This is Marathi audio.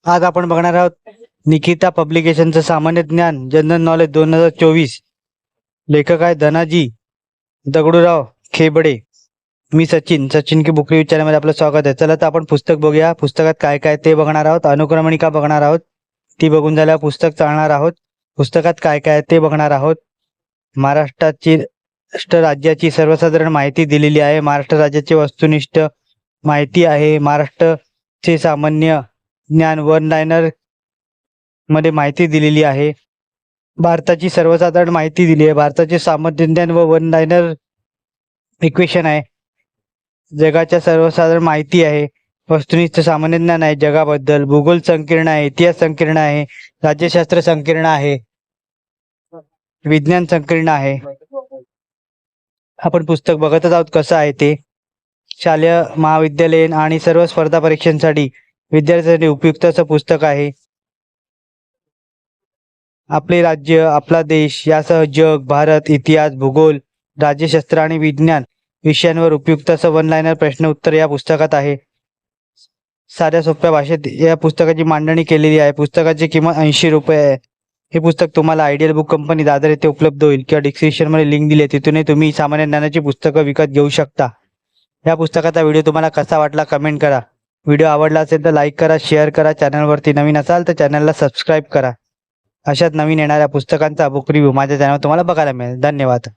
आज आपण बघणार आहोत निकिता पब्लिकेशनचं सामान्य ज्ञान जनरल नॉलेज 2024. लेखक आहे धनाजी दगडूराव खेबडे. मी सचिन की बुक रिव्ह्यू चॅनलमध्ये आपलं स्वागत आहे. चला तर आपण पुस्तक बघूया. पुस्तकात काय काय ते बघणार आहोत. अनुक्रमणिका बघणार आहोत, ती बघून झाल्यावर पुस्तक चालणार आहोत. पुस्तकात काय काय ते बघणार आहोत. महाराष्ट्र राज्याची सर्वसाधारण माहिती दिलेली आहे. महाराष्ट्र राज्याची वस्तुनिष्ठ माहिती आहे. महाराष्ट्रचे सामान्य ज्ञान वन लाइनर मध्ये माहिती दिलेली आहे. भारताची सर्वसाधारण माहिती दिली आहे. भारताचे सामान्य ज्ञान व वन लाइनर इक्वेशन आहे. जगाच्या सर्वसाधारण माहिती आहे. वस्तुनिष्ठ सामान्य ज्ञान आहे जगाबद्दल. भूगोल संकीर्ण आहे, इतिहास संकीर्ण आहे, राज्यशास्त्र संकीर्ण आहे, विज्ञान संकीर्ण आहे. आपण पुस्तक बघतच आहोत कसं आहे ते. शालेय महाविद्यालयीन आणि सर्व स्पर्धा परीक्षांसाठी विद्यार्थ्यांसाठी उपयुक्त असं पुस्तक आहे. आपले राज्य, आपला देश यासह जग, भारत, इतिहास, भूगोल, राज्यशास्त्र आणि विज्ञान विषयांवर उपयुक्त असं वन लाइनर प्रश्न उत्तर या पुस्तकात आहे. साध्या सोप्या भाषेत या पुस्तकाची मांडणी केलेली आहे. पुस्तकाची किंमत 80 रुपये आहे. हे पुस्तक तुम्हाला आयडियल बुक कंपनी दादर येथे उपलब्ध होईल किंवा डिस्क्रिप्शनमध्ये लिंक दिली आहे, तिथूनही तुम्ही सामान्य ज्ञानाची पुस्तकं विकत घेऊ शकता. या पुस्तकाचा व्हिडिओ तुम्हाला कसा वाटला कमेंट करा. व्हिडिओ आवडला असेल तर लाईक करा, शेअर करा. चॅनलवरती नवीन असाल तर चॅनलला सबस्क्राईब करा. अशाच नवीन येणाऱ्या पुस्तकांचा बुक रिव्ह्यू माझ्या चॅनलवर तुम्हाला बघायला मिळेल. धन्यवाद.